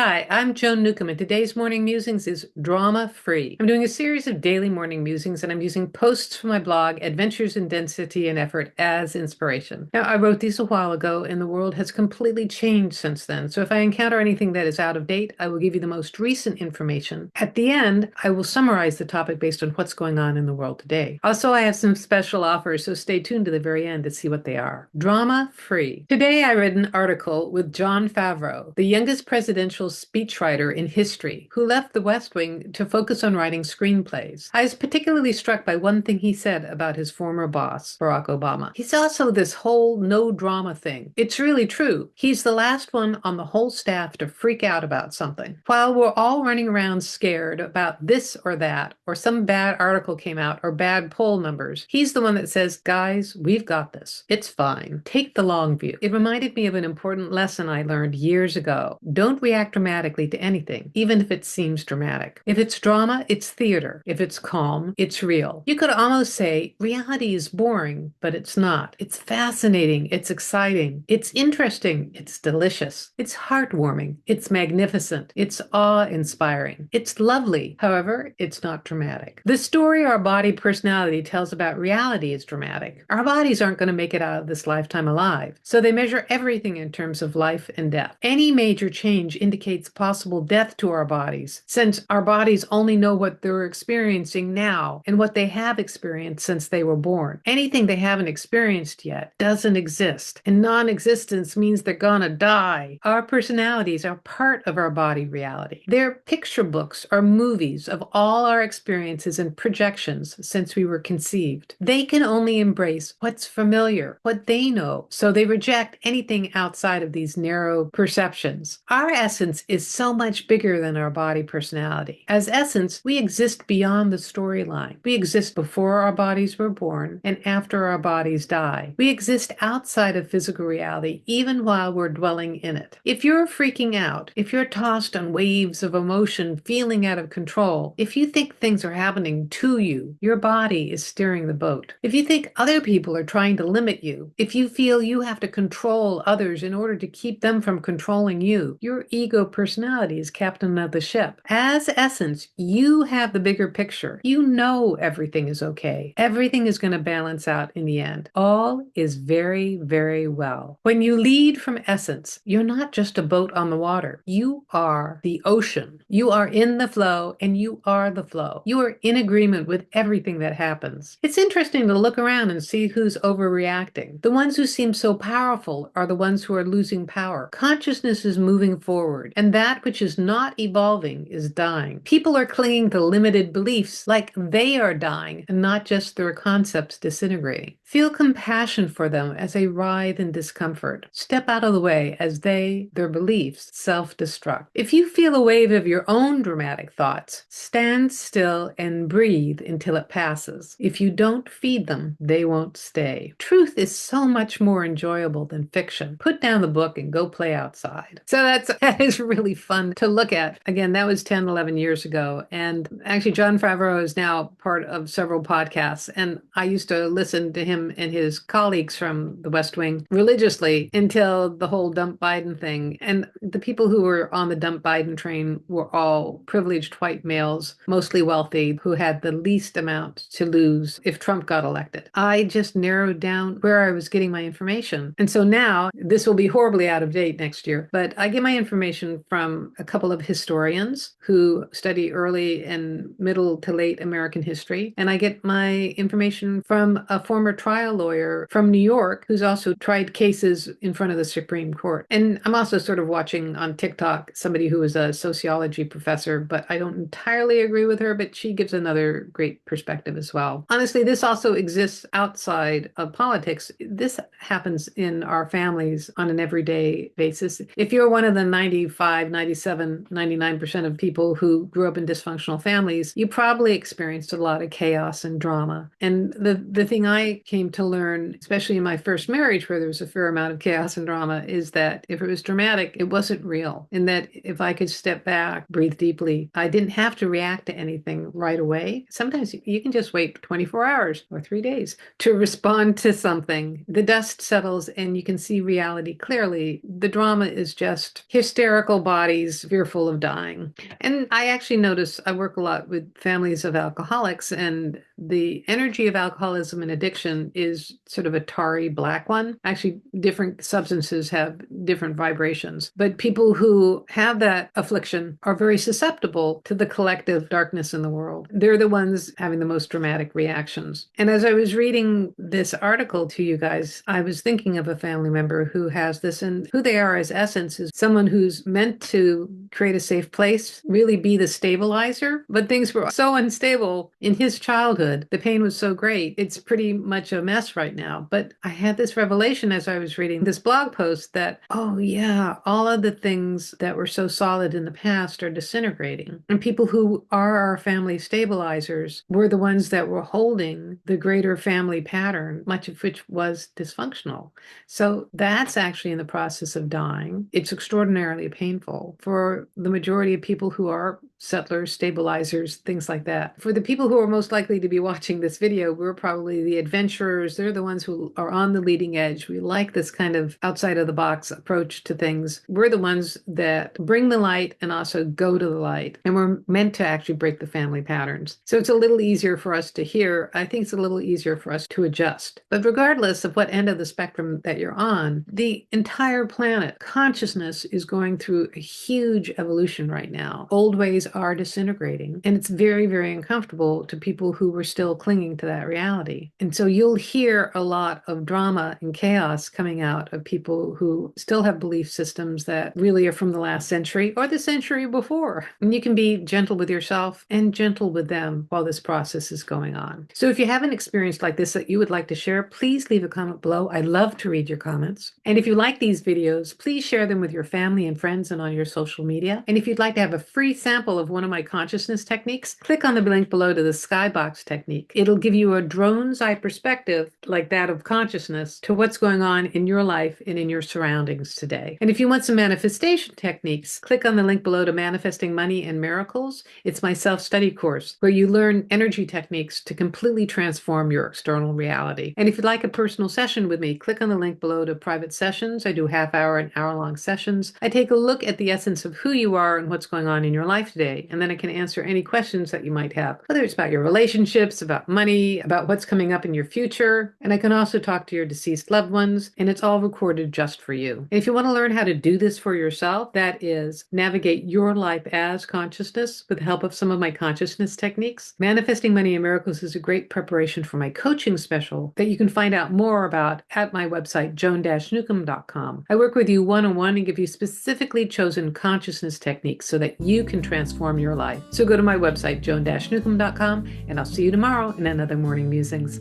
Hi, I'm Joan Newcomb, and today's morning musings is drama-free. I'm doing a series of daily morning musings, and I'm using posts from my blog, Adventures in Density and Effort, as inspiration. Now, I wrote these a while ago, and the world has completely changed since then. So if I encounter anything that is out of date, I will give you the most recent information. At the end, I will summarize the topic based on what's going on in the world today. Also, I have some special offers, so stay tuned to the very end to see what they are. Drama-free. Today, I read an article with Jon Favreau, the youngest presidential speechwriter in history, who left the West Wing to focus on writing screenplays. I was particularly struck by one thing he said about his former boss, Barack Obama. He's also this whole no drama thing. It's really true. He's the last one on the whole staff to freak out about something. While we're all running around scared about this or that, or some bad article came out, or bad poll numbers, he's the one that says, guys, we've got this. It's fine. Take the long view. It reminded me of an important lesson I learned years ago. Don't react dramatically to anything, even if it seems dramatic. If it's drama, it's theater. If it's calm, it's real. You could almost say reality is boring, but it's not. It's fascinating. It's exciting. It's interesting. It's delicious. It's heartwarming. It's magnificent. It's awe-inspiring. It's lovely. However, it's not dramatic. The story our body personality tells about reality is dramatic. Our bodies aren't going to make it out of this lifetime alive, so they measure everything in terms of life and death. Any major change indicates possible death to our bodies, since our bodies only know what they're experiencing now and what they have experienced since they were born. Anything they haven't experienced yet doesn't exist, and non-existence means they're gonna die. Our personalities are part of our body reality. They're picture books or movies of all our experiences and projections since we were conceived. They can only embrace what's familiar, what they know, so they reject anything outside of these narrow perceptions. Our essence is so much bigger than our body personality. As essence, we exist beyond the storyline. We exist before our bodies were born and after our bodies die. We exist outside of physical reality, even while we're dwelling in it. If you're freaking out, if you're tossed on waves of emotion, feeling out of control, if you think things are happening to you, your body is steering the boat. If you think other people are trying to limit you, if you feel you have to control others in order to keep them from controlling you, your ego personality is captain of the ship. As essence, you have the bigger picture. You know everything is okay. Everything is going to balance out in the end. All is very, very well. When you lead from essence, you're not just a boat on the water. You are the ocean. You are in the flow, and you are the flow. You are in agreement with everything that happens. It's interesting to look around and see who's overreacting. The ones who seem so powerful are the ones who are losing power. Consciousness is moving forward, and that which is not evolving is dying. People are clinging to limited beliefs like they are dying and not just their concepts disintegrating. Feel compassion for them as they writhe in discomfort. Step out of the way as their beliefs, self-destruct. If you feel a wave of your own dramatic thoughts, stand still and breathe until it passes. If you don't feed them, they won't stay. Truth is so much more enjoyable than fiction. Put down the book and go play outside. So that is really fun to look at. Again, that was 10, 11 years ago. And actually, Jon Favreau is now part of several podcasts. And I used to listen to him and his colleagues from the West Wing religiously until the whole dump Biden thing. And the people who were on the dump Biden train were all privileged white males, mostly wealthy, who had the least amount to lose if Trump got elected. I just narrowed down where I was getting my information. And so now, this will be horribly out of date next year, but I get my information from a couple of historians who study early and middle to late American history. And I get my information from a former trial lawyer from New York who's also tried cases in front of the Supreme Court. And I'm also sort of watching on TikTok somebody who is a sociology professor, but I don't entirely agree with her, but she gives another great perspective as well. Honestly, this also exists outside of politics. This happens in our families on an everyday basis. If you're one of the 95, 97, 99% of people who grew up in dysfunctional families, you probably experienced a lot of chaos and drama. And the thing I came to learn, especially in my first marriage where there was a fair amount of chaos and drama, is that if it was dramatic, it wasn't real. And that if I could step back, breathe deeply, I didn't have to react to anything right away. Sometimes you can just wait 24 hours or 3 days to respond to something. The dust settles and you can see reality clearly. The drama is just hysterical physical bodies fearful of dying. And I actually notice I work a lot with families of alcoholics, and the energy of alcoholism and addiction is sort of a tarry black one. Actually, different substances have different vibrations, but people who have that affliction are very susceptible to the collective darkness in the world. They're the ones having the most dramatic reactions. And as I was reading this article to you guys, I was thinking of a family member who has this, and who they are as essence is someone who's meant to create a safe place, really be the stabilizer, but things were so unstable in his childhood. The pain was so great. It's pretty much a mess right now. But I had this revelation as I was reading this blog post that, oh yeah, all of the things that were so solid in the past are disintegrating. And people who are our family stabilizers were the ones that were holding the greater family pattern, much of which was dysfunctional. So that's actually in the process of dying. It's extraordinarily painful for the majority of people who are settlers, stabilizers, things like that. For the people who are most likely to be watching this video, we're probably the adventurers. They're the ones who are on the leading edge. We like this kind of outside of the box approach to things. We're the ones that bring the light and also go to the light. And we're meant to actually break the family patterns. So it's a little easier for us to hear. I think it's a little easier for us to adjust. But regardless of what end of the spectrum that you're on, the entire planet, consciousness is going through a huge evolution right now. Old ways are disintegrating, and it's very, very uncomfortable to people who were still clinging to that reality. And so you'll hear a lot of drama and chaos coming out of people who still have belief systems that really are from the last century or the century before. And you can be gentle with yourself and gentle with them while this process is going on. So if you have an experience like this that you would like to share, please leave a comment below. I love to read your comments. And if you like these videos, please share them with your family and friends and on your social media. And if you'd like to have a free sample of one of my consciousness techniques, click on the link below to the skybox technique. It'll give you a drone's eye perspective, like that of consciousness, to what's going on in your life and in your surroundings today. And if you want some manifestation techniques, click on the link below to Manifesting Money and Miracles. It's my self-study course where you learn energy techniques to completely transform your external reality. And if you'd like a personal session with me, click on the link below to private sessions. I do half-hour and hour-long sessions. I take a look at the essence of who you are and what's going on in your life today, and then I can answer any questions that you might have, whether it's about your relationships, about money, about what's coming up in your future. And I can also talk to your deceased loved ones, and it's all recorded just for you. And if you want to learn how to do this for yourself, that is, navigate your life as consciousness with the help of some of my consciousness techniques, Manifesting Money and Miracles is a great preparation for my coaching special that you can find out more about at my website, joan-newcomb.com. I work with you one-on-one and give you specifically chosen consciousness techniques so that you can transform your life. So go to my website, joan-newcomb.com, and I'll see you tomorrow in another Morning Musings.